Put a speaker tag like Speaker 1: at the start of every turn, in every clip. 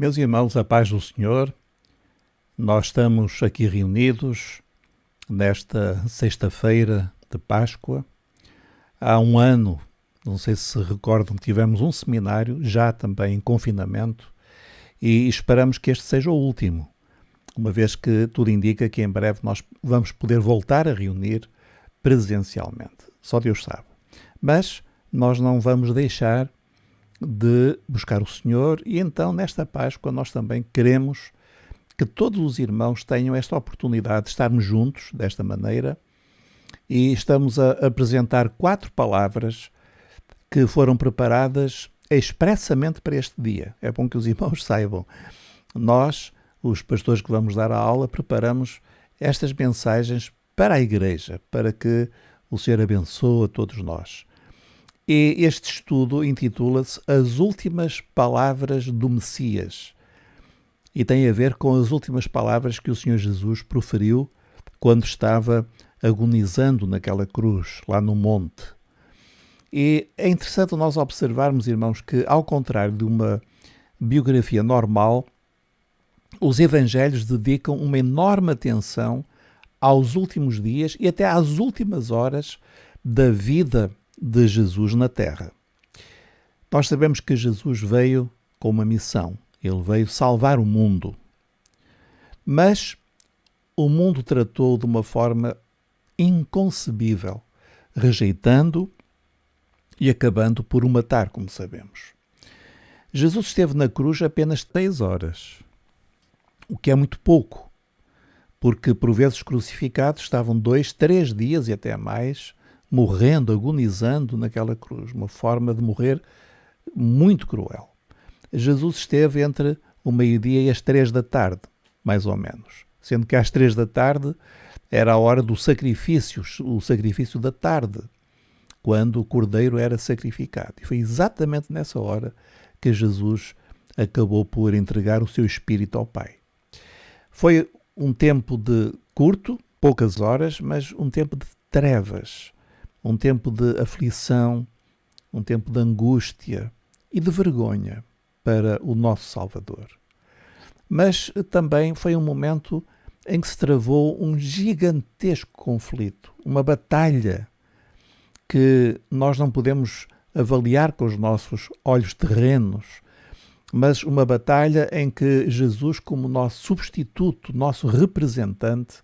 Speaker 1: Meus irmãos, a paz do Senhor, nós estamos aqui reunidos nesta sexta-feira de Páscoa. Há um ano, não sei se se recordam, tivemos um seminário, já também em confinamento, e esperamos que este seja o último, uma vez que tudo indica que em breve nós vamos poder voltar a reunir presencialmente. Só Deus sabe. Mas nós não vamos deixar de buscar o Senhor e então nesta Páscoa nós também queremos que todos os irmãos tenham esta oportunidade de estarmos juntos desta maneira e estamos a apresentar 4 palavras que foram preparadas expressamente para este dia. É bom que os irmãos saibam. Nós, os pastores que vamos dar a aula, preparamos estas mensagens para a Igreja, para que o Senhor abençoe a todos nós. E este estudo intitula-se As Últimas Palavras do Messias e tem a ver com as últimas palavras que o Senhor Jesus proferiu quando estava agonizando naquela cruz, lá no monte. E é interessante nós observarmos, irmãos, que ao contrário de uma biografia normal, os evangelhos dedicam uma enorme atenção aos últimos dias e até às últimas horas da vida de Jesus na Terra. Nós sabemos que Jesus veio com uma missão. Ele veio salvar o mundo. Mas o mundo tratou de uma forma inconcebível, rejeitando e acabando por o matar, como sabemos. Jesus esteve na cruz apenas 3 horas, o que é muito pouco, porque por vezes crucificados estavam 2, 3 dias e até mais, morrendo, agonizando naquela cruz, uma forma de morrer muito cruel. Jesus esteve entre o meio-dia e as 3 da tarde, mais ou menos, sendo que às 3 da tarde era a hora dos sacrifícios, o sacrifício da tarde, quando o cordeiro era sacrificado. E foi exatamente nessa hora que Jesus acabou por entregar o seu espírito ao Pai. Foi um tempo de curto, poucas horas, mas um tempo de trevas, um tempo de aflição, um tempo de angústia e de vergonha para o nosso Salvador. Mas também foi um momento em que se travou um gigantesco conflito, uma batalha que nós não podemos avaliar com os nossos olhos terrenos, mas uma batalha em que Jesus, como nosso substituto, nosso representante,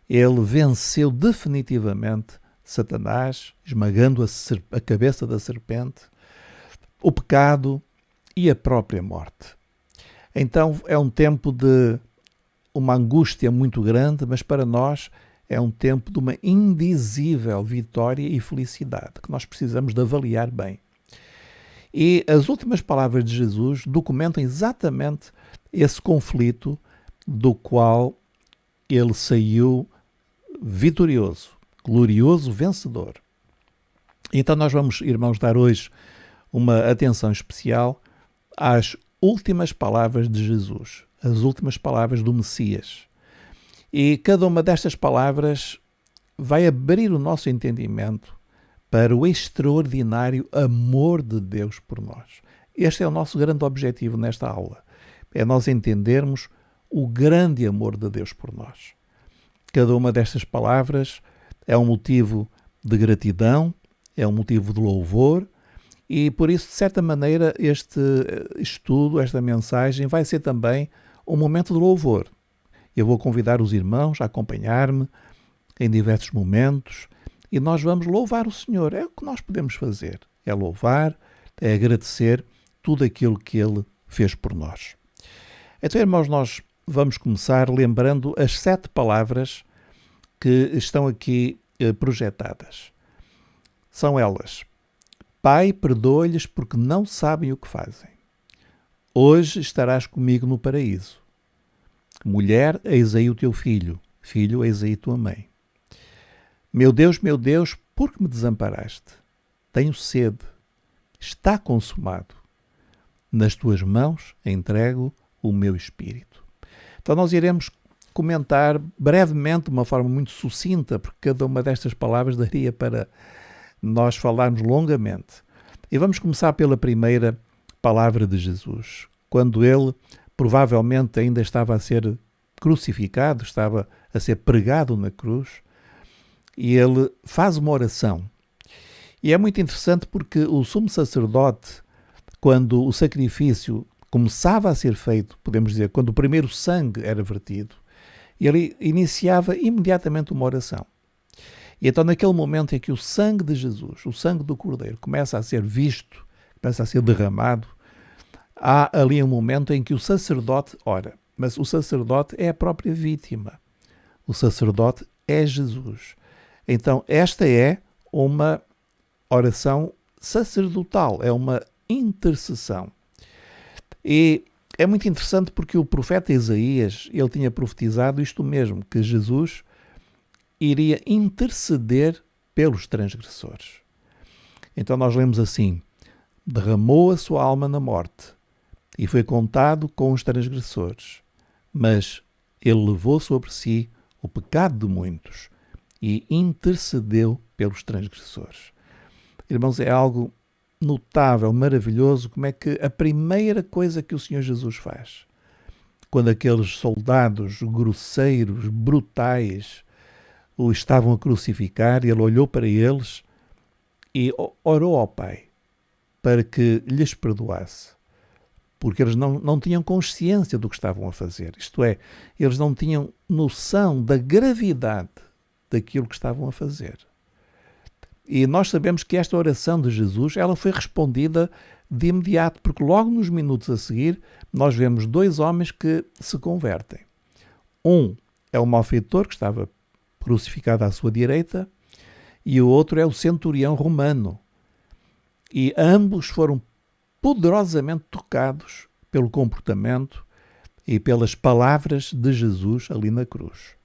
Speaker 1: ele venceu definitivamente Satanás, esmagando a cabeça da serpente, o pecado e a própria morte. Então é um tempo de uma angústia muito grande, mas para nós é um tempo de uma indizível vitória e felicidade, que nós precisamos de avaliar bem. E as últimas palavras de Jesus documentam exatamente esse conflito do qual ele saiu vitorioso, glorioso, vencedor. Então nós vamos, irmãos, dar hoje uma atenção especial às últimas palavras de Jesus, as últimas palavras do Messias. E cada uma destas palavras vai abrir o nosso entendimento para o extraordinário amor de Deus por nós. Este é o nosso grande objetivo nesta aula, é nós entendermos o grande amor de Deus por nós. Cada uma destas palavras é um motivo de gratidão, é um motivo de louvor e por isso, de certa maneira, este estudo, esta mensagem vai ser também um momento de louvor. Eu vou convidar os irmãos a acompanhar-me em diversos momentos e nós vamos louvar o Senhor. É o que nós podemos fazer, é louvar, é agradecer tudo aquilo que Ele fez por nós. Então, irmãos, nós vamos começar lembrando as 7 palavras que estão aqui projetadas. São elas: Pai, perdoa-lhes porque não sabem o que fazem. Hoje estarás comigo no paraíso. Mulher, eis aí o teu filho. Filho, eis aí tua mãe. Meu Deus, por que me desamparaste? Tenho sede. Está consumado. Nas tuas mãos entrego o meu espírito. Então nós iremos comentar brevemente, de uma forma muito sucinta, porque cada uma destas palavras daria para nós falarmos longamente. E vamos começar pela primeira palavra de Jesus, quando ele provavelmente ainda estava a ser crucificado, estava a ser pregado na cruz, e ele faz uma oração. E é muito interessante porque o sumo sacerdote, quando o sacrifício começava a ser feito, podemos dizer, quando o primeiro sangue era vertido, ele iniciava imediatamente uma oração. E então, naquele momento em que o sangue de Jesus, o sangue do Cordeiro, começa a ser visto, começa a ser derramado, há ali um momento em que o sacerdote ora. Mas o sacerdote é a própria vítima. O sacerdote é Jesus. Então, esta é uma oração sacerdotal, é uma intercessão. E é muito interessante porque o profeta Isaías, ele tinha profetizado isto mesmo, que Jesus iria interceder pelos transgressores. Então nós lemos assim: derramou a sua alma na morte e foi contado com os transgressores, mas ele levou sobre si o pecado de muitos e intercedeu pelos transgressores. Irmãos, é algo notável, maravilhoso, como é que a primeira coisa que o Senhor Jesus faz, quando aqueles soldados grosseiros, brutais, o estavam a crucificar, ele olhou para eles e orou ao Pai para que lhes perdoasse, porque eles não tinham consciência do que estavam a fazer. Isto é, eles não tinham noção da gravidade daquilo que estavam a fazer. E nós sabemos que esta oração de Jesus, ela foi respondida de imediato, porque logo nos minutos a seguir nós vemos dois homens que se convertem. Um é o malfeitor que estava crucificado à sua direita e o outro é o centurião romano. E ambos foram poderosamente tocados pelo comportamento e pelas palavras de Jesus ali na cruz.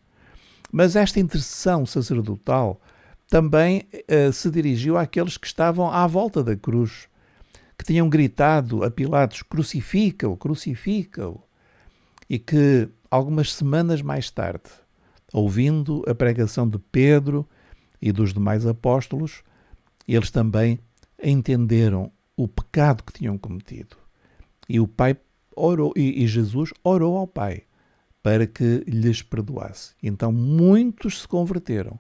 Speaker 1: Mas esta intercessão sacerdotal também se dirigiu àqueles que estavam à volta da cruz, que tinham gritado a Pilatos: crucifica-o, crucifica-o, e que algumas semanas mais tarde, ouvindo a pregação de Pedro e dos demais apóstolos, eles também entenderam o pecado que tinham cometido. E o Pai orou, e Jesus orou ao Pai para que lhes perdoasse. Então muitos se converteram.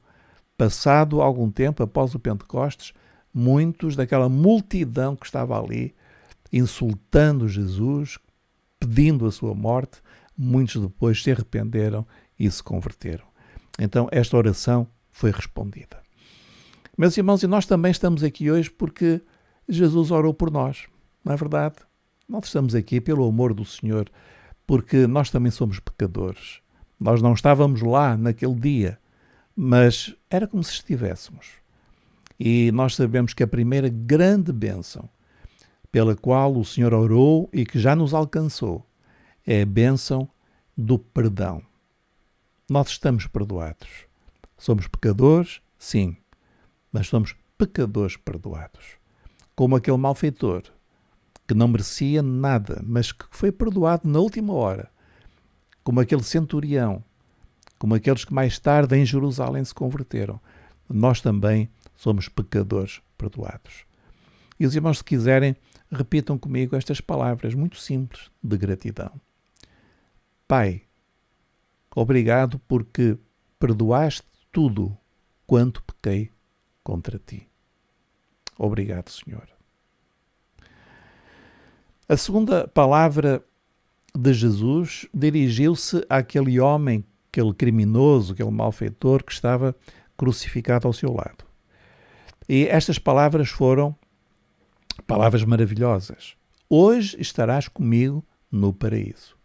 Speaker 1: Passado algum tempo, após o Pentecostes, muitos daquela multidão que estava ali, insultando Jesus, pedindo a sua morte, muitos depois se arrependeram e se converteram. Então esta oração foi respondida. Meus irmãos, e nós também estamos aqui hoje porque Jesus orou por nós, não é verdade? Nós estamos aqui pelo amor do Senhor, porque nós também somos pecadores. Nós não estávamos lá naquele dia, mas era como se estivéssemos. E nós sabemos que a primeira grande bênção pela qual o Senhor orou e que já nos alcançou é a bênção do perdão. Nós estamos perdoados. Somos pecadores, sim, mas somos pecadores perdoados. Como aquele malfeitor que não merecia nada, mas que foi perdoado na última hora. Como aquele centurião, como aqueles que mais tarde em Jerusalém se converteram. Nós também somos pecadores perdoados. E os irmãos, se quiserem, repitam comigo estas palavras muito simples de gratidão. Pai, obrigado porque perdoaste tudo quanto pequei contra ti. Obrigado, Senhor. A segunda palavra de Jesus dirigiu-se àquele homem, aquele criminoso, aquele malfeitor que estava crucificado ao seu lado. E estas palavras foram palavras maravilhosas. Hoje estarás comigo no paraíso.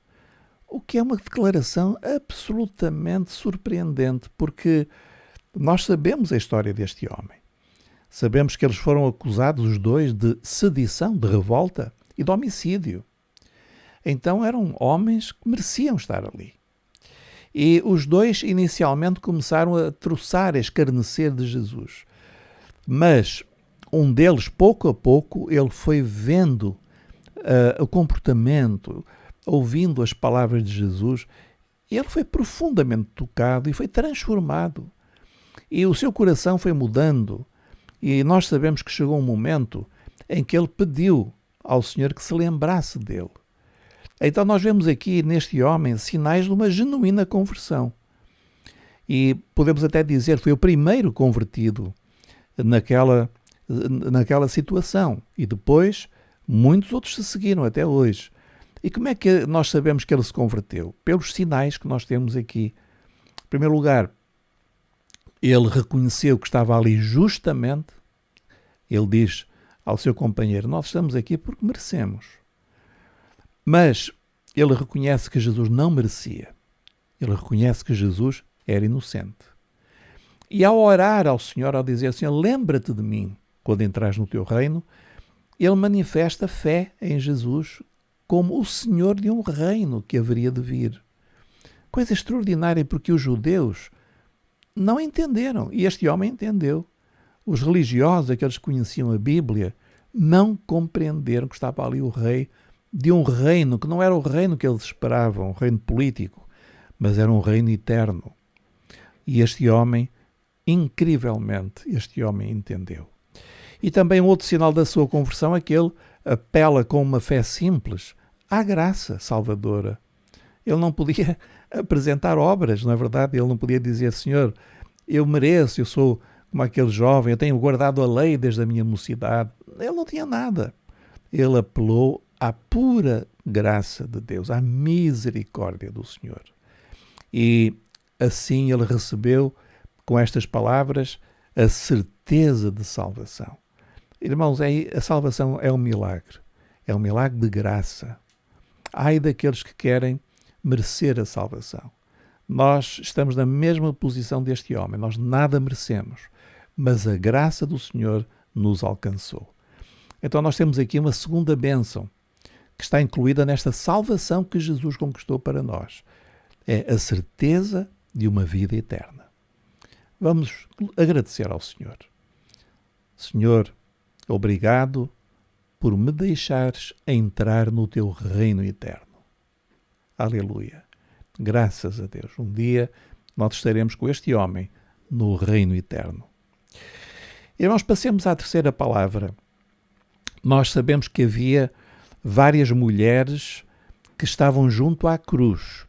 Speaker 1: O que é uma declaração absolutamente surpreendente, porque nós sabemos a história deste homem. Sabemos que eles foram acusados, os dois, de sedição, de revolta e de homicídio. Então eram homens que mereciam estar ali. E os dois inicialmente começaram a troçar, a escarnecer de Jesus. Mas um deles, pouco a pouco, ele foi vendo o comportamento, ouvindo as palavras de Jesus, e ele foi profundamente tocado e foi transformado. E o seu coração foi mudando. E nós sabemos que chegou um momento em que ele pediu ao Senhor que se lembrasse dele. Então nós vemos aqui neste homem sinais de uma genuína conversão. E podemos até dizer que foi o primeiro convertido naquela situação. E depois muitos outros se seguiram até hoje. E como é que nós sabemos que ele se converteu? Pelos sinais que nós temos aqui. Em primeiro lugar, ele reconheceu que estava ali justamente. Ele diz ao seu companheiro: nós estamos aqui porque merecemos. Mas ele reconhece que Jesus não merecia. Ele reconhece que Jesus era inocente. E ao orar ao Senhor, ao dizer: Senhor, lembra-te de mim quando entrares no teu reino, ele manifesta fé em Jesus como o Senhor de um reino que haveria de vir. Coisa extraordinária, porque os judeus não entenderam, e este homem entendeu. Os religiosos, aqueles que conheciam a Bíblia, não compreenderam que estava ali o rei de um reino que não era o reino que eles esperavam, um reino político, mas era um reino eterno. E este homem, incrivelmente, entendeu. E também um outro sinal da sua conversão é que ele apela com uma fé simples à graça salvadora. Ele não podia apresentar obras, não é verdade? Ele não podia dizer: Senhor, eu mereço, eu sou como aquele jovem, eu tenho guardado a lei desde a minha mocidade. Ele não tinha nada. Ele apelou à pura graça de Deus, à misericórdia do Senhor. E assim ele recebeu, com estas palavras, a certeza de salvação. Irmãos, a salvação é um milagre de graça. Ai daqueles que querem merecer a salvação. Nós estamos na mesma posição deste homem, nós nada merecemos, mas a graça do Senhor nos alcançou. Então nós temos aqui uma segunda bênção, que está incluída nesta salvação que Jesus conquistou para nós. É a certeza de uma vida eterna. Vamos agradecer ao Senhor. Senhor, obrigado por me deixares entrar no teu reino eterno. Aleluia. Graças a Deus. Um dia nós estaremos com este homem no reino eterno. Irmãos, passemos à terceira palavra. Nós sabemos que havia várias mulheres que estavam junto à cruz.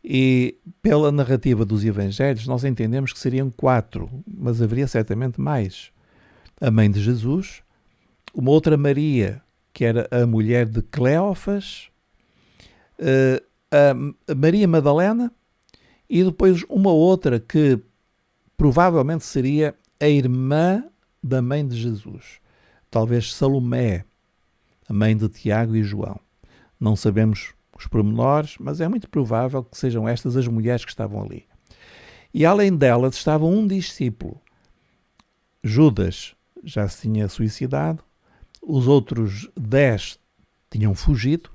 Speaker 1: E pela narrativa dos evangelhos nós entendemos que seriam 4, mas haveria certamente mais. A mãe de Jesus, uma outra Maria, que era a mulher de Cleófas, a Maria Madalena, e depois uma outra que provavelmente seria a irmã da mãe de Jesus, talvez Salomé, a mãe de Tiago e João. Não sabemos os pormenores, mas é muito provável que sejam estas as mulheres que estavam ali. E além delas estava um discípulo. Judas já se tinha suicidado, os outros 10 tinham fugido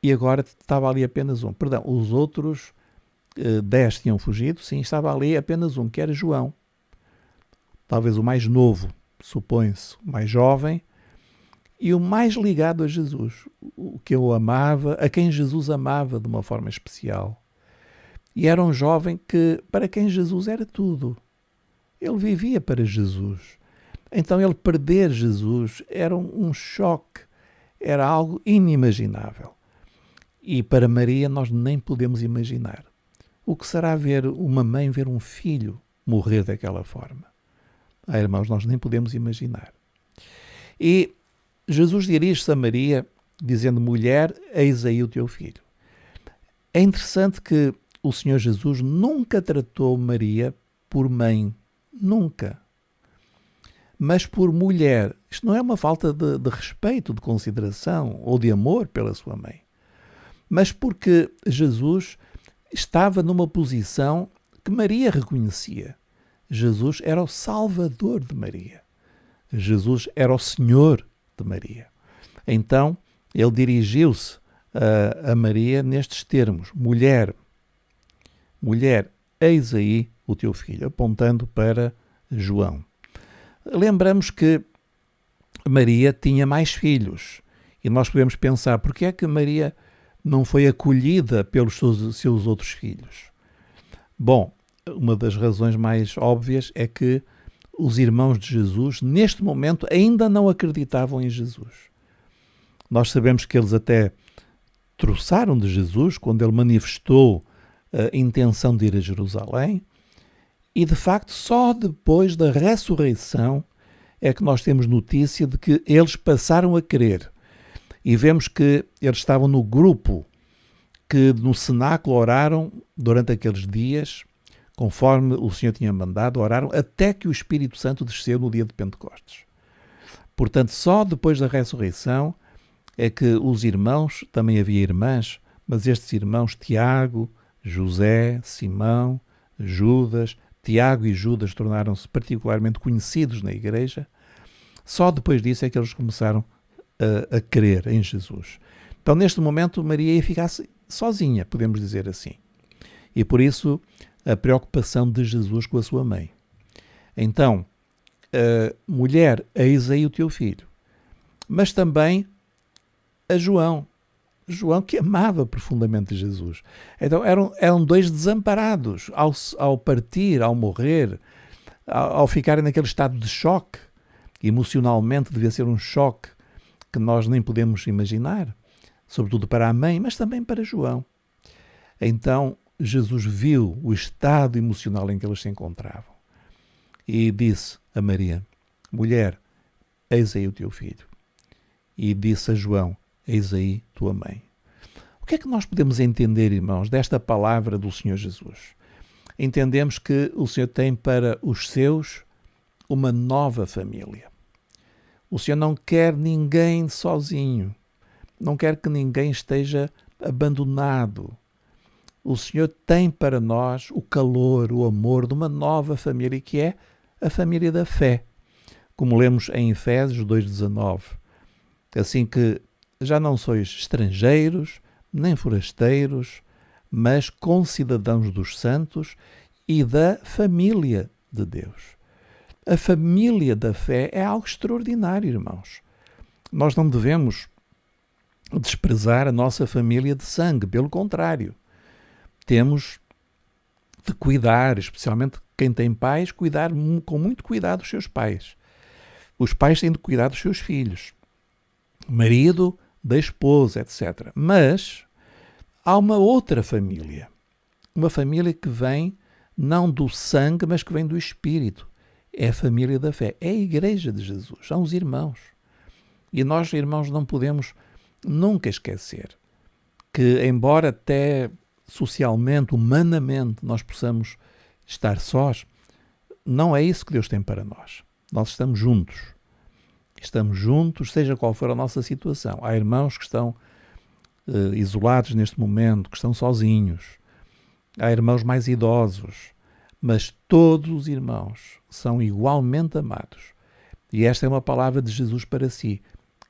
Speaker 1: e agora estava ali apenas um. Perdão, os outros 10 tinham fugido, sim, estava ali apenas um, que era João. Talvez o mais novo, supõe-se, o mais jovem, e o mais ligado a Jesus, o que eu amava, a quem Jesus amava de uma forma especial. E era um jovem que, para quem Jesus era tudo. Ele vivia para Jesus. Então ele perder Jesus era um choque, era algo inimaginável. E para Maria nós nem podemos imaginar. O que será ver uma mãe ver um filho morrer daquela forma? Irmãos, nós nem podemos imaginar. E Jesus dirige-se a Maria, dizendo: mulher, eis aí o teu filho. É interessante que o Senhor Jesus nunca tratou Maria por mãe. Nunca. Mas por mulher. Isto não é uma falta de respeito, de consideração ou de amor pela sua mãe. Mas porque Jesus estava numa posição que Maria reconhecia. Jesus era o Salvador de Maria. Jesus era o Senhor de Maria. Então, ele dirigiu-se a Maria nestes termos: mulher, eis aí o teu filho, apontando para João. Lembramos que Maria tinha mais filhos e nós podemos pensar: porque é que Maria não foi acolhida pelos seus outros filhos? Bom, uma das razões mais óbvias é que os irmãos de Jesus, neste momento, ainda não acreditavam em Jesus. Nós sabemos que eles até troçaram de Jesus quando ele manifestou a intenção de ir a Jerusalém, e de facto só depois da ressurreição é que nós temos notícia de que eles passaram a crer. E vemos que eles estavam no grupo que no cenáculo oraram durante aqueles dias, conforme o Senhor tinha mandado, oraram até que o Espírito Santo desceu no dia de Pentecostes. Portanto, só depois da ressurreição é que os irmãos, também havia irmãs, mas estes irmãos, Tiago, José, Simão, Judas, Tiago e Judas tornaram-se particularmente conhecidos na igreja. Só depois disso é que eles começaram a crer em Jesus. Então, neste momento, Maria ia ficar sozinha, podemos dizer assim. E por isso, a preocupação de Jesus com a sua mãe. Então, mulher, eis aí o teu filho. Mas também a João. João que amava profundamente Jesus. Então eram dois desamparados ao partir, ao morrer, ao ficarem naquele estado de choque. Emocionalmente devia ser um choque que nós nem podemos imaginar, sobretudo para a mãe, mas também para João. Então Jesus viu o estado emocional em que eles se encontravam e disse a Maria: mulher, eis aí o teu filho. E disse a João: eis aí tua mãe. O que é que nós podemos entender, irmãos, desta palavra do Senhor Jesus? Entendemos que o Senhor tem para os seus uma nova família. O Senhor não quer ninguém sozinho. Não quer que ninguém esteja abandonado. O Senhor tem para nós o calor, o amor de uma nova família, que é a família da fé. Como lemos em Efésios 2,19. Assim que já não sois estrangeiros, nem forasteiros, mas concidadãos dos santos e da família de Deus. A família da fé é algo extraordinário, irmãos. Nós não devemos desprezar a nossa família de sangue, pelo contrário. Temos de cuidar, especialmente quem tem pais, cuidar com muito cuidado dos seus pais. Os pais têm de cuidar dos seus filhos, marido, da esposa, etc. Mas há uma outra família. Uma família que vem não do sangue, mas que vem do Espírito. É a família da fé. É a igreja de Jesus. São os irmãos. E nós, irmãos, não podemos nunca esquecer que, embora até socialmente, humanamente, nós possamos estar sós, não é isso que Deus tem para nós. Nós estamos juntos. Estamos juntos, seja qual for a nossa situação. Há irmãos que estão isolados neste momento, que estão sozinhos. Há irmãos mais idosos. Mas todos os irmãos são igualmente amados. E esta é uma palavra de Jesus para si.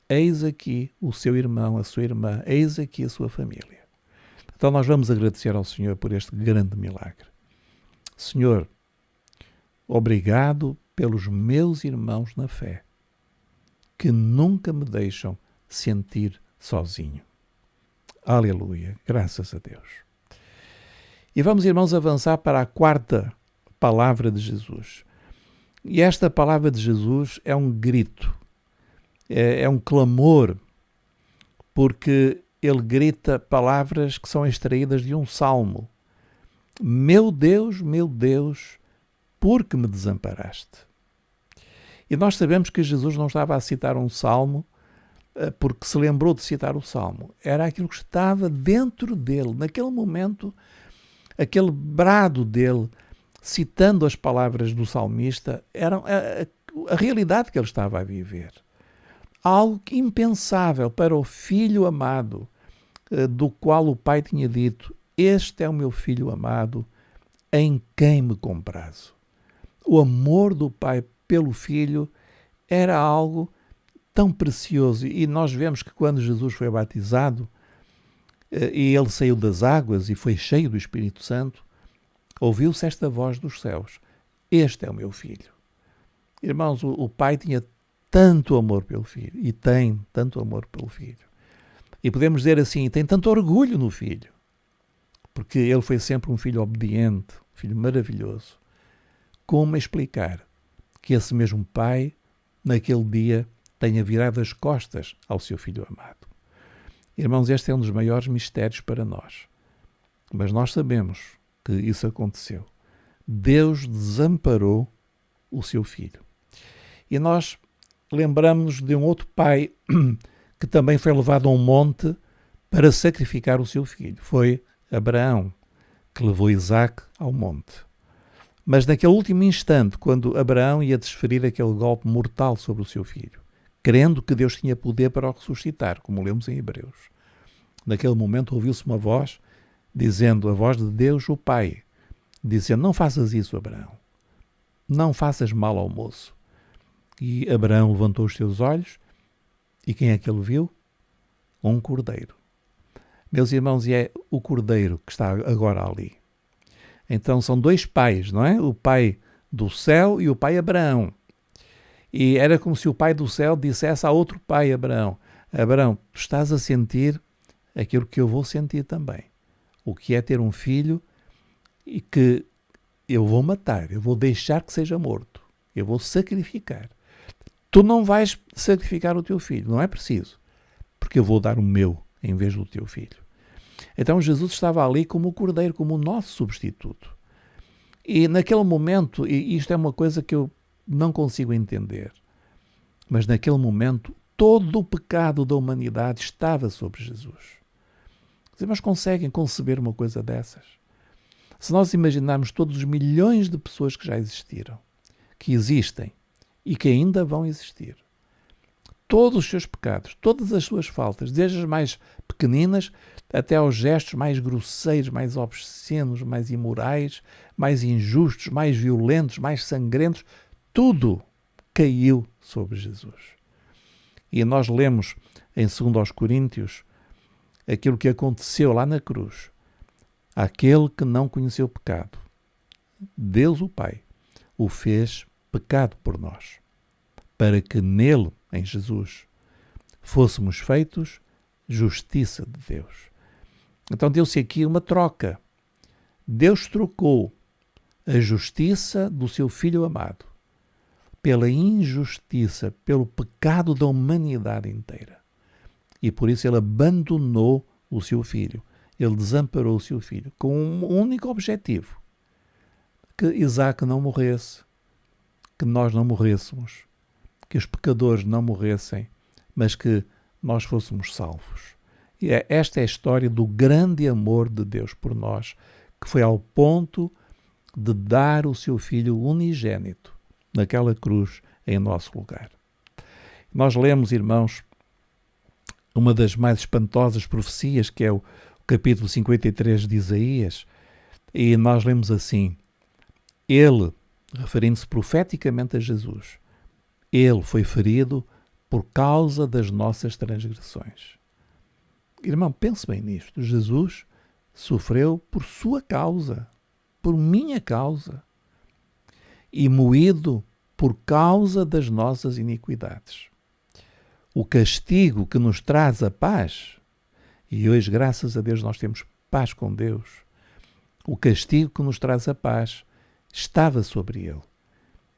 Speaker 1: Eis aqui o seu irmão, a sua irmã. Eis aqui a sua família. Então nós vamos agradecer ao Senhor por este grande milagre. Senhor, obrigado pelos meus irmãos na fé, que nunca me deixam sentir sozinho. Aleluia, graças a Deus. E vamos, irmãos, avançar para a quarta palavra de Jesus. E esta palavra de Jesus é um grito, é um clamor, porque ele grita palavras que são extraídas de um salmo. Meu Deus, por que me desamparaste? E nós sabemos que Jesus não estava a citar um salmo porque se lembrou de citar o salmo. Era aquilo que estava dentro dele. Naquele momento, aquele brado dele, citando as palavras do salmista, era a realidade que ele estava a viver. Algo impensável para o filho amado, do qual o pai tinha dito: este é o meu filho amado, em quem me comprazo. O amor do pai pelo filho era algo tão precioso. E nós vemos que quando Jesus foi batizado e ele saiu das águas e foi cheio do Espírito Santo, ouviu-se esta voz dos céus: este é o meu filho. Irmãos, o pai tinha tanto amor pelo filho e tem tanto amor pelo filho. E podemos dizer assim, tem tanto orgulho no filho, porque ele foi sempre um filho obediente, um filho maravilhoso. Como explicar que esse mesmo pai, naquele dia, tenha virado as costas ao seu filho amado? Irmãos, este é um dos maiores mistérios para nós. Mas nós sabemos que isso aconteceu. Deus desamparou o seu filho. E nós lembramos-nos de um outro pai que também foi levado a um monte para sacrificar o seu filho. Foi Abraão, que levou Isaque ao monte. Mas naquele último instante, quando Abraão ia desferir aquele golpe mortal sobre o seu filho, crendo que Deus tinha poder para o ressuscitar, como lemos em Hebreus, naquele momento ouviu-se uma voz dizendo, a voz de Deus, o Pai, dizendo, não faças isso, Abraão. Não faças mal ao moço. E Abraão levantou os seus olhos e quem é que ele viu? Um cordeiro. Meus irmãos, e é o cordeiro que está agora ali. Então são dois pais, não é? O pai do céu e o pai Abraão. E era como se o pai do céu dissesse a outro pai, Abraão, Abraão, tu estás a sentir aquilo que eu vou sentir também. O que é ter um filho e que eu vou matar, eu vou deixar que seja morto, eu vou sacrificar. Tu não vais sacrificar o teu filho, não é preciso, porque eu vou dar o meu em vez do teu filho. Então Jesus estava ali como o cordeiro, como o nosso substituto. E naquele momento, e isto é uma coisa que eu não consigo entender, mas naquele momento todo o pecado da humanidade estava sobre Jesus. Mas conseguem conceber uma coisa dessas? Se nós imaginarmos todos os milhões de pessoas que já existiram, que existem e que ainda vão existir, todos os seus pecados, todas as suas faltas, desde as mais pequeninas até aos gestos mais grosseiros, mais obscenos, mais imorais, mais injustos, mais violentos, mais sangrentos, tudo caiu sobre Jesus. E nós lemos em 2 Coríntios aquilo que aconteceu lá na cruz. Aquele que não conheceu pecado, Deus o Pai, o fez pecado por nós, para que nele, em Jesus, fôssemos feitos justiça de Deus. Então deu-se aqui uma troca. Deus trocou a justiça do seu Filho amado pela injustiça, pelo pecado da humanidade inteira. E por isso ele abandonou o seu Filho. Ele desamparou o seu filho com um único objetivo: que Isaque não morresse, que nós não morrêssemos, que os pecadores não morressem, mas que nós fôssemos salvos. E esta é a história do grande amor de Deus por nós, que foi ao ponto de dar o seu Filho unigênito naquela cruz em nosso lugar. Nós lemos, irmãos, uma das mais espantosas profecias, que é o capítulo 53 de Isaías, e nós lemos assim: ele, referindo-se profeticamente a Jesus, ele foi ferido por causa das nossas transgressões. Irmão, pense bem nisto. Jesus sofreu por sua causa, por minha causa, e moído por causa das nossas iniquidades. O castigo que nos traz a paz, e hoje, graças a Deus, nós temos paz com Deus, o castigo que nos traz a paz estava sobre ele,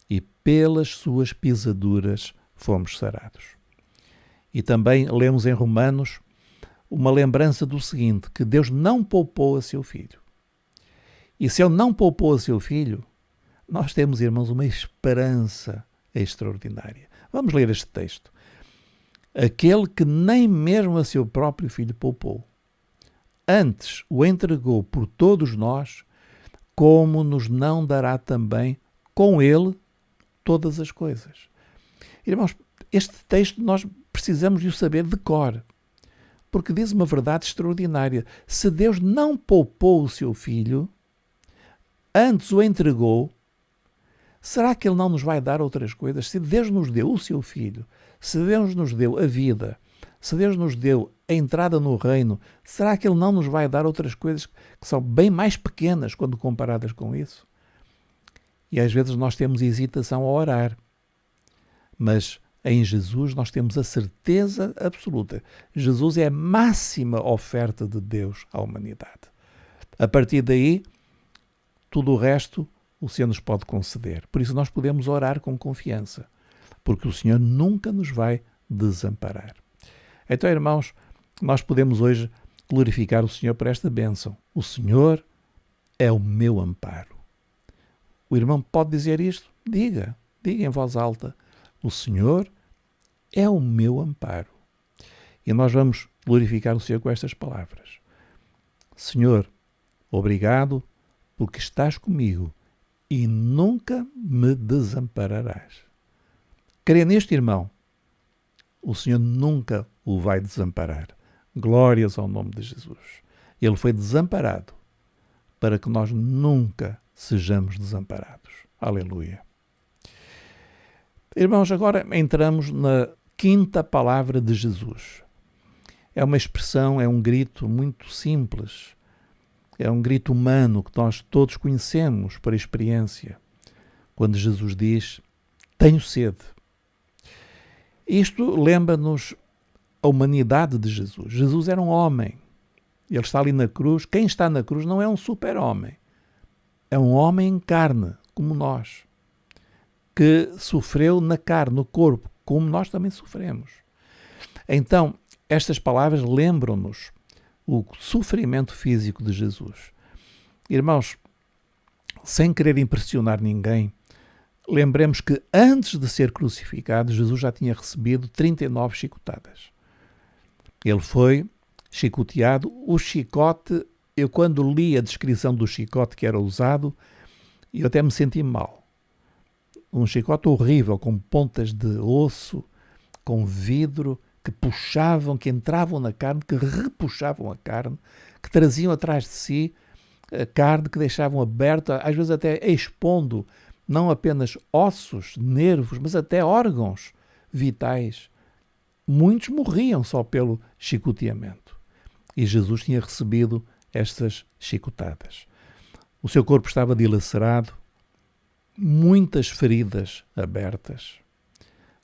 Speaker 1: e pelas suas pisaduras fomos sarados. E também lemos em Romanos uma lembrança do seguinte, que Deus não poupou a seu Filho. E se ele não poupou a seu Filho, nós temos, irmãos, uma esperança extraordinária. Vamos ler este texto. Aquele que nem mesmo a seu próprio Filho poupou, antes o entregou por todos nós, como nos não dará também com ele todas as coisas? Irmãos, este texto nós precisamos de o saber de cor, porque diz uma verdade extraordinária. Se Deus não poupou o seu Filho, antes o entregou, será que ele não nos vai dar outras coisas? Se Deus nos deu o seu Filho, se Deus nos deu a vida, se Deus nos deu a entrada no reino, será que ele não nos vai dar outras coisas que são bem mais pequenas quando comparadas com isso? E às vezes nós temos hesitação a orar, mas em Jesus nós temos a certeza absoluta. Jesus é a máxima oferta de Deus à humanidade. A partir daí, tudo o resto o Senhor nos pode conceder. Por isso nós podemos orar com confiança, porque o Senhor nunca nos vai desamparar. Então, irmãos, nós podemos hoje glorificar o Senhor por esta bênção. O Senhor é o meu amparo. O irmão pode dizer isto? Diga em voz alta. O Senhor é o meu amparo. E nós vamos glorificar o Senhor com estas palavras. Senhor, obrigado porque estás comigo e nunca me desampararás. Crê neste irmão. O Senhor nunca o vai desamparar. Glórias ao nome de Jesus. Ele foi desamparado para que nós nunca sejamos desamparados. Aleluia. Irmãos, agora entramos na quinta palavra de Jesus. É uma expressão, é um grito muito simples. É um grito humano que nós todos conhecemos por experiência. Quando Jesus diz, tenho sede. Isto lembra-nos a humanidade de Jesus. Jesus era um homem. Ele está ali na cruz. Quem está na cruz não é um super-homem. É um homem em carne, como nós, que sofreu na carne, no corpo, como nós também sofremos. Então, estas palavras lembram-nos o sofrimento físico de Jesus. Irmãos, sem querer impressionar ninguém, lembremos que antes de ser crucificado, Jesus já tinha recebido 39 chicotadas. Ele foi chicoteado. O chicote, eu quando li a descrição do chicote que era usado, eu até me senti mal. Um chicote horrível, com pontas de osso, com vidro, que puxavam, que entravam na carne, que repuxavam a carne, que traziam atrás de si a carne, que deixavam aberta, às vezes até expondo não apenas ossos, nervos, mas até órgãos vitais. Muitos morriam só pelo chicoteamento. E Jesus tinha recebido estas chicotadas. O seu corpo estava dilacerado, muitas feridas abertas,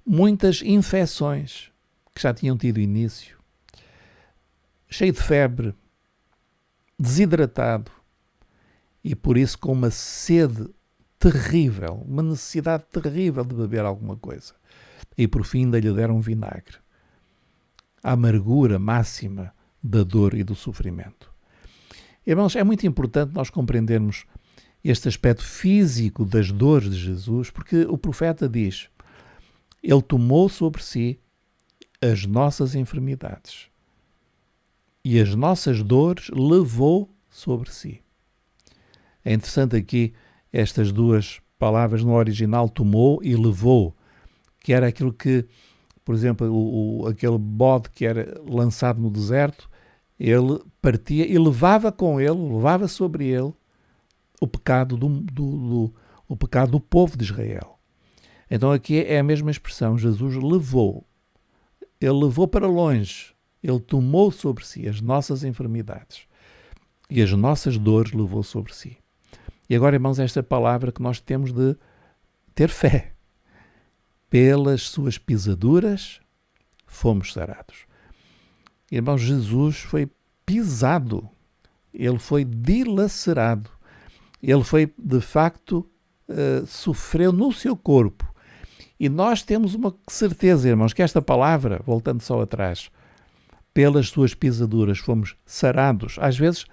Speaker 1: muitas infecções que já tinham tido início, cheio de febre, desidratado e por isso com uma sede terrível, uma necessidade terrível de beber alguma coisa. E por fim ainda lhe deram vinagre. A amargura máxima da dor e do sofrimento. Irmãos, é muito importante nós compreendermos este aspecto físico das dores de Jesus, porque o profeta diz, ele tomou sobre si as nossas enfermidades e as nossas dores levou sobre si. É interessante aqui estas duas palavras no original, tomou e levou, que era aquilo que, por exemplo, aquele bode que era lançado no deserto, ele partia e levava com ele, levava sobre ele o pecado o pecado do povo de Israel. Então aqui é a mesma expressão, Jesus levou. Ele levou para longe, ele tomou sobre si as nossas enfermidades e as nossas dores levou sobre si. E agora, irmãos, esta palavra que nós temos de ter fé. Pelas suas pisaduras fomos sarados. Irmãos, Jesus foi pisado, ele foi dilacerado, ele foi, de facto, sofreu no seu corpo. E nós temos uma certeza, irmãos, que esta palavra, voltando só atrás, pelas suas pisaduras fomos sarados. Às vezes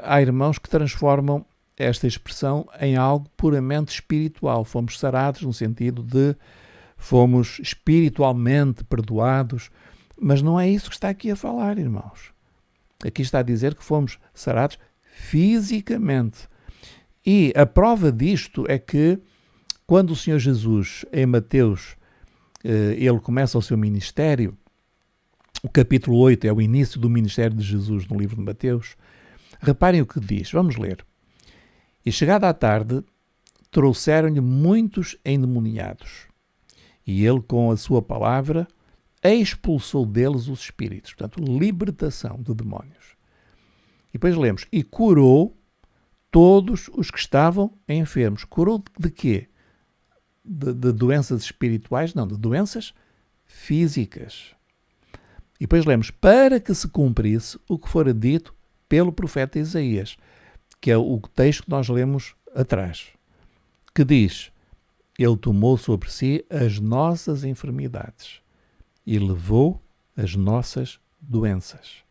Speaker 1: há irmãos que transformam esta expressão em algo puramente espiritual. Fomos sarados no sentido de fomos espiritualmente perdoados, mas não é isso que está aqui a falar, irmãos. Aqui está a dizer que fomos sarados fisicamente. E a prova disto é que quando o Senhor Jesus, em Mateus, ele começa o seu ministério, o capítulo 8 é o início do ministério de Jesus no livro de Mateus, reparem o que diz, vamos ler. E chegada à tarde, trouxeram-lhe muitos endemoniados, e ele, com a sua palavra, expulsou deles os espíritos. Portanto, libertação de demónios. E depois lemos, e curou todos os que estavam enfermos. Curou de quê? De doenças espirituais? Não, de doenças físicas. E depois lemos, para que se cumprisse o que fora dito pelo profeta Isaías, que é o texto que nós lemos atrás, que diz, ele tomou sobre si as nossas enfermidades e levou as nossas doenças.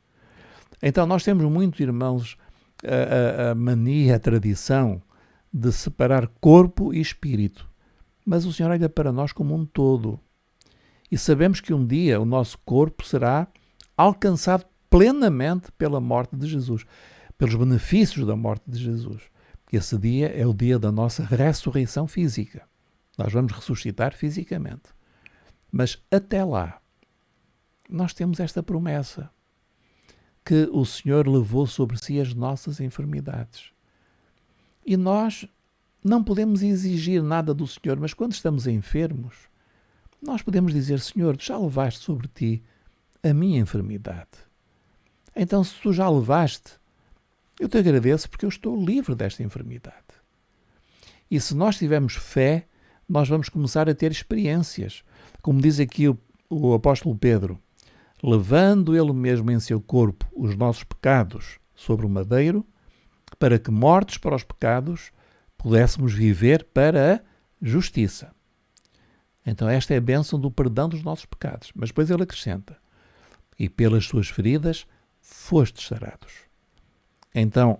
Speaker 1: Então nós temos muito, irmãos, a mania, a tradição de separar corpo e espírito. Mas o Senhor olha para nós como um todo. E sabemos que um dia o nosso corpo será alcançado plenamente pela morte de Jesus, pelos benefícios da morte de Jesus. Esse dia é o dia da nossa ressurreição física. Nós vamos ressuscitar fisicamente. Mas até lá, nós temos esta promessa, que o Senhor levou sobre si as nossas enfermidades. E nós não podemos exigir nada do Senhor, mas quando estamos enfermos, nós podemos dizer: Senhor, tu já levaste sobre ti a minha enfermidade. Então, se tu já levaste, eu te agradeço porque eu estou livre desta enfermidade. E se nós tivermos fé, nós vamos começar a ter experiências. Como diz aqui o apóstolo Pedro, levando ele mesmo em seu corpo os nossos pecados sobre o madeiro, para que, mortos para os pecados, pudéssemos viver para a justiça. Então esta é a bênção do perdão dos nossos pecados. Mas depois ele acrescenta: e pelas suas feridas fostes sarados. Então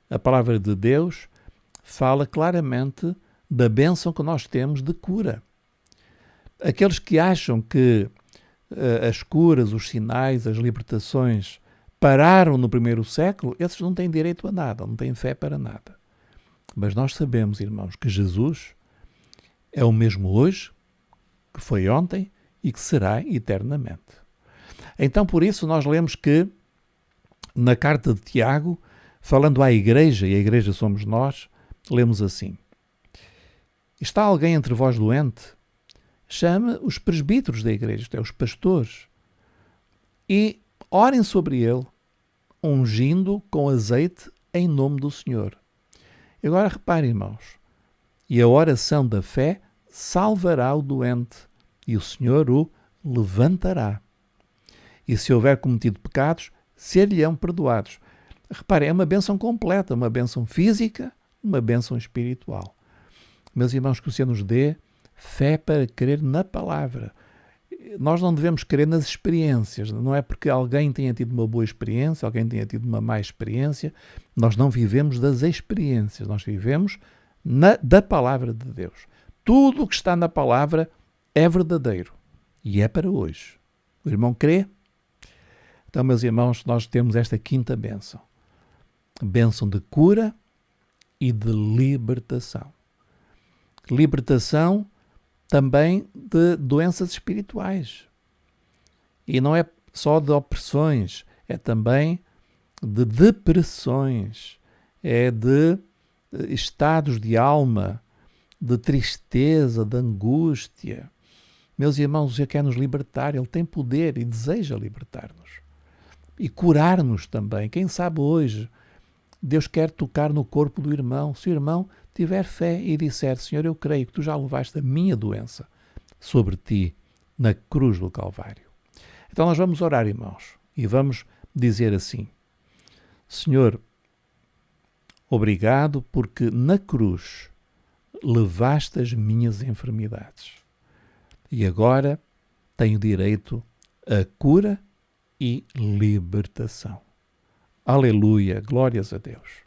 Speaker 1: a palavra de Deus fala claramente da bênção que nós temos de cura. Aqueles que acham que as curas, os sinais, as libertações pararam no primeiro século, esses não têm direito a nada, não têm fé para nada. Mas nós sabemos, irmãos, que Jesus é o mesmo hoje, que foi ontem e que será eternamente. Então, por isso, nós lemos que na carta de Tiago, falando à igreja, e a igreja somos nós, lemos assim: está alguém entre vós doente? Chame os presbíteros da igreja, isto é, os pastores, e orem sobre ele, ungindo com azeite em nome do Senhor. E agora reparem, irmãos, e a oração da fé salvará o doente, e o Senhor o levantará. E se houver cometido pecados, ser-lhe-ão perdoados. Reparem, é uma bênção completa, uma bênção física, uma bênção espiritual. Meus irmãos, que o Senhor nos dê fé para crer na palavra. Nós não devemos crer nas experiências, não é porque alguém tenha tido uma boa experiência, alguém tenha tido uma má experiência. Nós não vivemos das experiências, nós vivemos da palavra de Deus. Tudo o que está na palavra é verdadeiro e é para hoje. O irmão crê? Então, meus irmãos, nós temos esta quinta bênção. Bênção de cura e de libertação. Libertação também de doenças espirituais. E não é só de opressões, é também de depressões, é de estados de alma, de tristeza, de angústia. Meus irmãos, o Senhor quer nos libertar, Ele tem poder e deseja libertar-nos. E curar-nos também. Quem sabe hoje Deus quer tocar no corpo do irmão. Se o irmão tiver fé e disser: Senhor, eu creio que Tu já levaste a minha doença sobre Ti na cruz do Calvário. Então nós vamos orar, irmãos, e vamos dizer assim: Senhor, obrigado porque na cruz levaste as minhas enfermidades. E agora tenho direito a cura e libertação. Aleluia, glórias a Deus.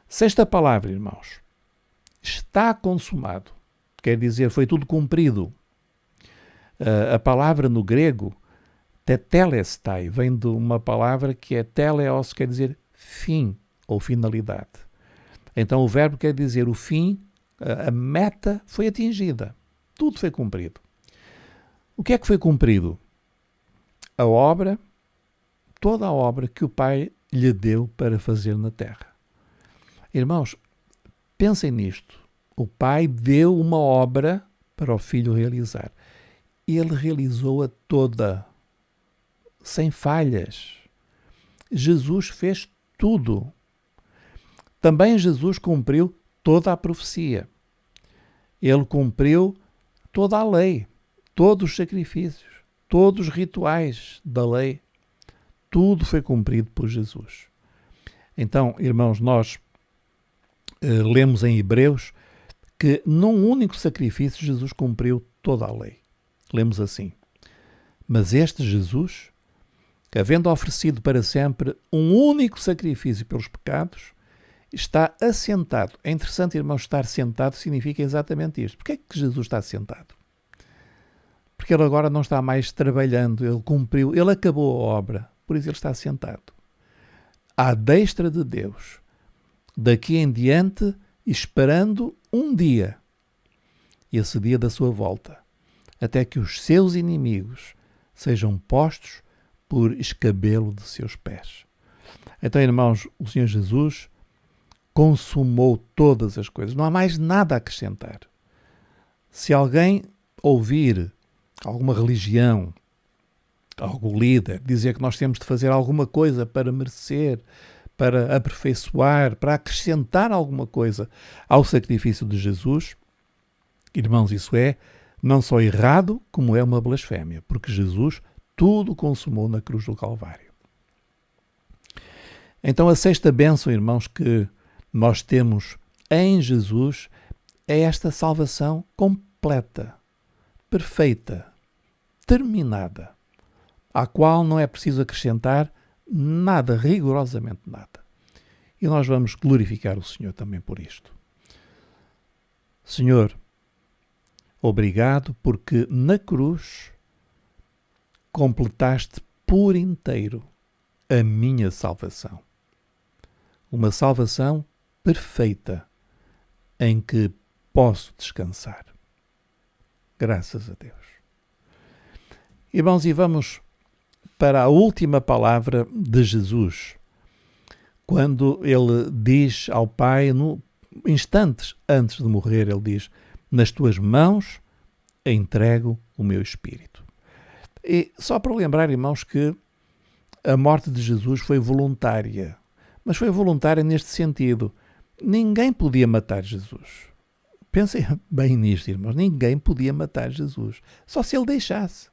Speaker 1: Sexta palavra, irmãos. Está consumado. Quer dizer, foi tudo cumprido. A palavra no grego, tetelestai, vem de uma palavra que é teleos, quer dizer fim ou finalidade. Então o verbo quer dizer o fim, a meta foi atingida. Tudo foi cumprido. O que é que foi cumprido? A obra, toda a obra que o Pai lhe deu para fazer na terra. Irmãos, pensem nisto. O Pai deu uma obra para o Filho realizar. Ele realizou-a toda, sem falhas. Jesus fez tudo. Também Jesus cumpriu toda a profecia. Ele cumpriu toda a lei, todos os sacrifícios, todos os rituais da lei. Tudo foi cumprido por Jesus. Então, irmãos, nós lemos em Hebreus que num único sacrifício Jesus cumpriu toda a lei. Lemos assim: mas este Jesus que, havendo oferecido para sempre um único sacrifício pelos pecados, está assentado. É interessante, irmãos, estar sentado significa exatamente isto. Porquê é que Jesus está sentado? Porque ele agora não está mais trabalhando, ele cumpriu, ele acabou a obra, por isso ele está sentado. À destra de Deus, daqui em diante, esperando um dia, esse dia da sua volta, até que os seus inimigos sejam postos por escabelo de seus pés. Então, irmãos, o Senhor Jesus consumou todas as coisas. Não há mais nada a acrescentar. Se alguém ouvir alguma religião, algum líder, dizer que nós temos de fazer alguma coisa para merecer, para aperfeiçoar, para acrescentar alguma coisa ao sacrifício de Jesus, irmãos, isso é não só errado, como é uma blasfémia, porque Jesus tudo consumou na cruz do Calvário. Então a sexta bênção, irmãos, que nós temos em Jesus é esta salvação completa, perfeita, terminada, à qual não é preciso acrescentar nada, rigorosamente nada. E nós vamos glorificar o Senhor também por isto. Senhor, obrigado porque na cruz completaste por inteiro a minha salvação. Uma salvação perfeita em que posso descansar. Graças a Deus. Irmãos, e vamos para a última palavra de Jesus, quando ele diz ao Pai, instantes antes de morrer, ele diz: nas tuas mãos entrego o meu espírito. E só para lembrar, irmãos, que a morte de Jesus foi voluntária, mas foi voluntária neste sentido. Ninguém podia matar Jesus. Pensem bem nisto, irmãos. Ninguém podia matar Jesus, só se ele deixasse.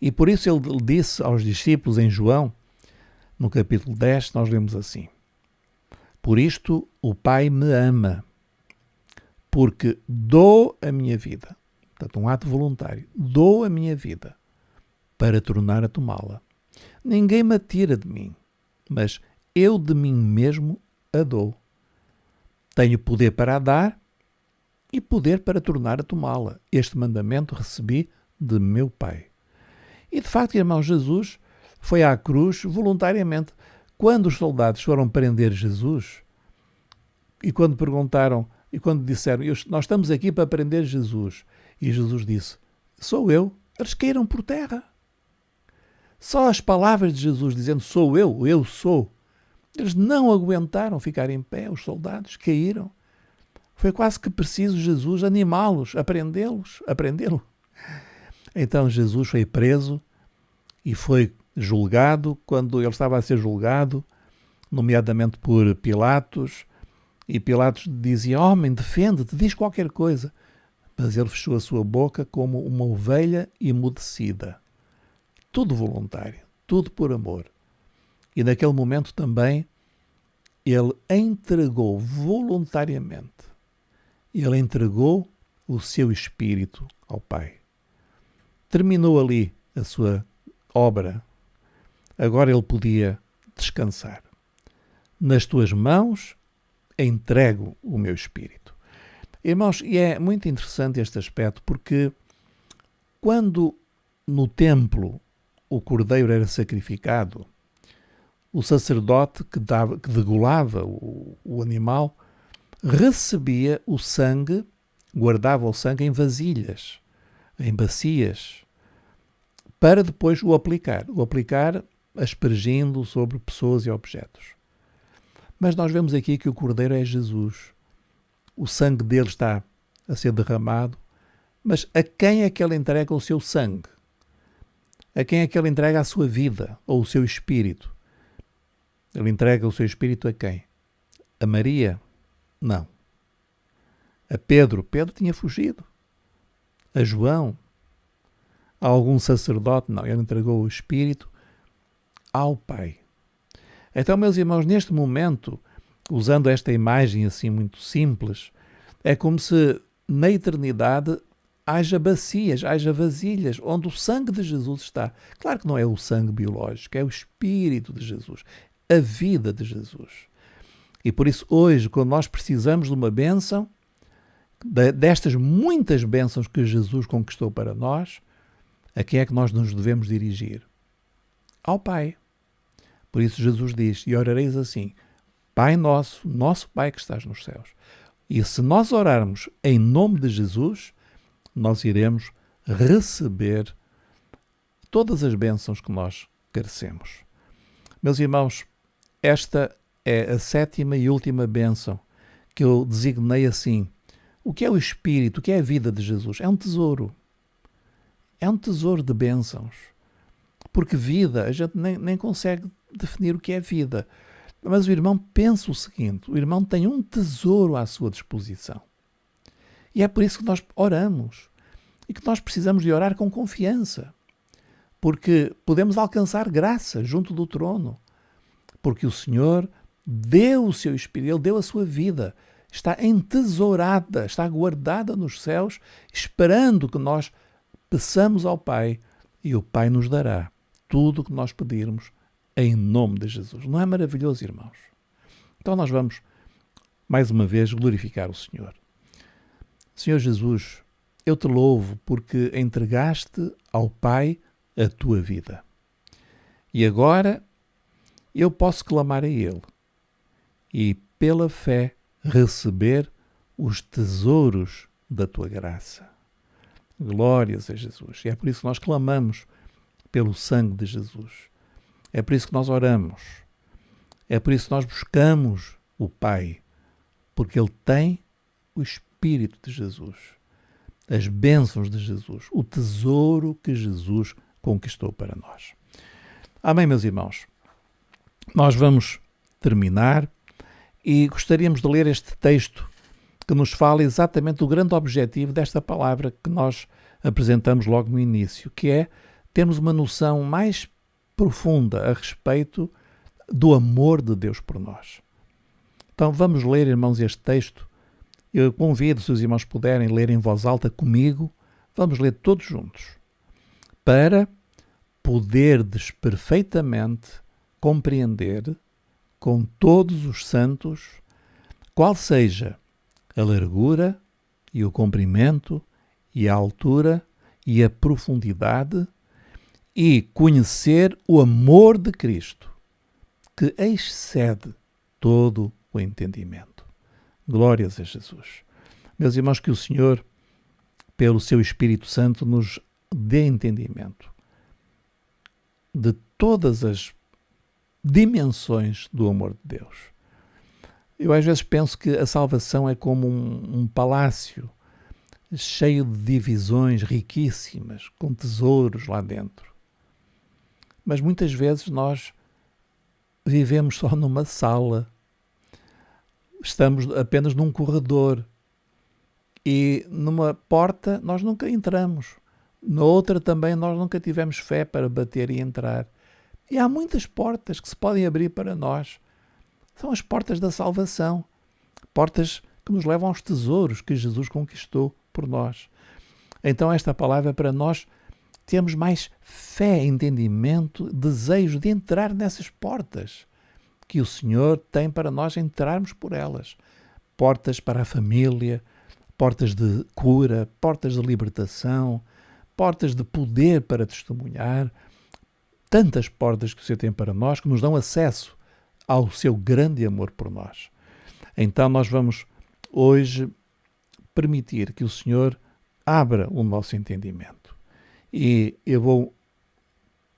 Speaker 1: E por isso ele disse aos discípulos em João, no capítulo 10, nós lemos assim: por isto o Pai me ama, porque dou a minha vida. Portanto, um ato voluntário. Dou a minha vida para tornar a tomá-la. Ninguém me tira de mim, mas eu de mim mesmo a dou. Tenho poder para a dar e poder para tornar a tomá-la. Este mandamento recebi de meu Pai. E de facto, irmão, Jesus foi à cruz voluntariamente. Quando os soldados foram prender Jesus e quando perguntaram e quando disseram: nós estamos aqui para prender Jesus, e Jesus disse: sou eu, eles caíram por terra. Só as palavras de Jesus dizendo sou eu sou, eles não aguentaram ficar em pé, os soldados caíram. Foi quase que preciso Jesus animá-los, aprendê-lo. Então Jesus foi preso e foi julgado. Quando ele estava a ser julgado, nomeadamente por Pilatos, e Pilatos dizia: homem, defende-te, diz qualquer coisa. Mas ele fechou a sua boca como uma ovelha emudecida. Tudo voluntário, tudo por amor. E naquele momento também ele entregou voluntariamente. Ele entregou o seu espírito ao Pai. Terminou ali a sua obra. Agora ele podia descansar. Nas tuas mãos entrego o meu espírito. Irmãos, e é muito interessante este aspecto, porque quando no templo o cordeiro era sacrificado, o sacerdote que degolava o animal recebia o sangue, guardava o sangue em vasilhas, em bacias, para depois o aplicar aspergindo sobre pessoas e objetos. Mas nós vemos aqui que o cordeiro é Jesus. O sangue dele está a ser derramado, mas a quem é que ele entrega o seu sangue? A quem é que ele entrega a sua vida ou o seu espírito? Ele entrega o seu espírito a quem? A Maria? Não. A Pedro? Pedro tinha fugido. A João? A algum sacerdote? Não. Ele entregou o espírito ao Pai. Então, meus irmãos, neste momento, usando esta imagem assim muito simples, é como se na eternidade haja bacias, haja vasilhas onde o sangue de Jesus está. Claro que não é o sangue biológico, é o Espírito de Jesus, a vida de Jesus. E por isso hoje, quando nós precisamos de uma bênção, destas muitas bênçãos que Jesus conquistou para nós, a quem é que nós nos devemos dirigir? Ao Pai. Por isso Jesus diz, e orareis assim, Pai nosso, nosso Pai que estás nos céus. E se nós orarmos em nome de Jesus, nós iremos receber todas as bênçãos que nós carecemos. Meus irmãos, esta é a 7ª e última bênção que eu designei assim. O que é o Espírito? O que é a vida de Jesus? É um tesouro. É um tesouro de bênçãos. Porque vida, a gente nem consegue definir o que é vida. Mas o irmão pensa o seguinte, o irmão tem um tesouro à sua disposição. E é por isso que nós oramos. E que nós precisamos de orar com confiança. Porque podemos alcançar graça junto do trono. Porque o Senhor deu o seu Espírito, Ele deu a sua vida. Está entesourada, está guardada nos céus, esperando que nós peçamos ao Pai. E o Pai nos dará tudo o que nós pedirmos em nome de Jesus. Não é maravilhoso, irmãos? Então nós vamos, mais uma vez, glorificar o Senhor. Senhor Jesus, eu te louvo porque entregaste ao Pai a tua vida. E agora eu posso clamar a Ele e, pela fé, receber os tesouros da tua graça. Glórias a Jesus. E é por isso que nós clamamos pelo sangue de Jesus. É por isso que nós oramos. É por isso que nós buscamos o Pai. Porque Ele tem o Espírito de Jesus. As bênçãos de Jesus. O tesouro que Jesus conquistou para nós. Amém, meus irmãos? Nós vamos terminar e gostaríamos de ler este texto que nos fala exatamente do grande objetivo desta palavra que nós apresentamos logo no início, que é termos uma noção mais profunda a respeito do amor de Deus por nós. Então vamos ler, irmãos, este texto. Eu convido, se os irmãos puderem, ler em voz alta comigo. Vamos ler todos juntos. Para poderdes perfeitamente compreender com todos os santos qual seja a largura e o comprimento e a altura e a profundidade e conhecer o amor de Cristo, que excede todo o entendimento. Glórias a Jesus. Meus irmãos, que o Senhor, pelo seu Espírito Santo, nos dê entendimento de todas as dimensões do amor de Deus. Eu às vezes penso que a salvação é como um palácio cheio de divisões riquíssimas, com tesouros lá dentro. Mas muitas vezes nós vivemos só numa sala, estamos apenas num corredor e numa porta nós nunca entramos, na outra também nós nunca tivemos fé para bater e entrar. E há muitas portas que se podem abrir para nós. São as portas da salvação, portas que nos levam aos tesouros que Jesus conquistou por nós. Então esta palavra é para nós termos mais fé, entendimento, desejo de entrar nessas portas que o Senhor tem para nós entrarmos por elas. Portas para a família, portas de cura, portas de libertação, portas de poder para testemunhar. Tantas portas que o Senhor tem para nós que nos dão acesso ao seu grande amor por nós. Então nós vamos hoje permitir que o Senhor abra o nosso entendimento. E eu vou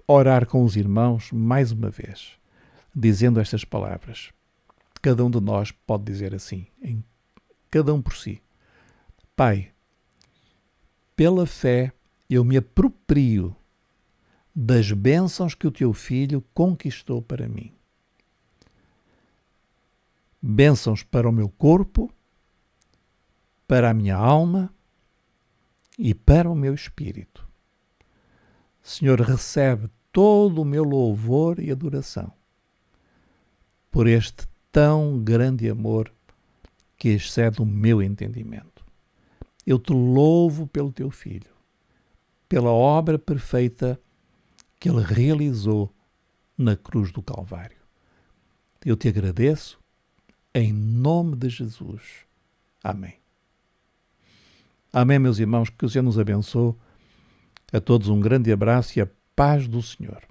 Speaker 1: orar com os irmãos mais uma vez, dizendo estas palavras. Cada um de nós pode dizer assim, cada um por si. Pai, pela fé eu me aproprio das bênçãos que o teu Filho conquistou para mim. Bênçãos para o meu corpo, para a minha alma e para o meu espírito. Senhor, recebe todo o meu louvor e adoração por este tão grande amor que excede o meu entendimento. Eu te louvo pelo teu Filho, pela obra perfeita que ele realizou na cruz do Calvário. Eu te agradeço em nome de Jesus. Amém. Amém, meus irmãos, que o Senhor nos abençoe. A todos um grande abraço e a paz do Senhor.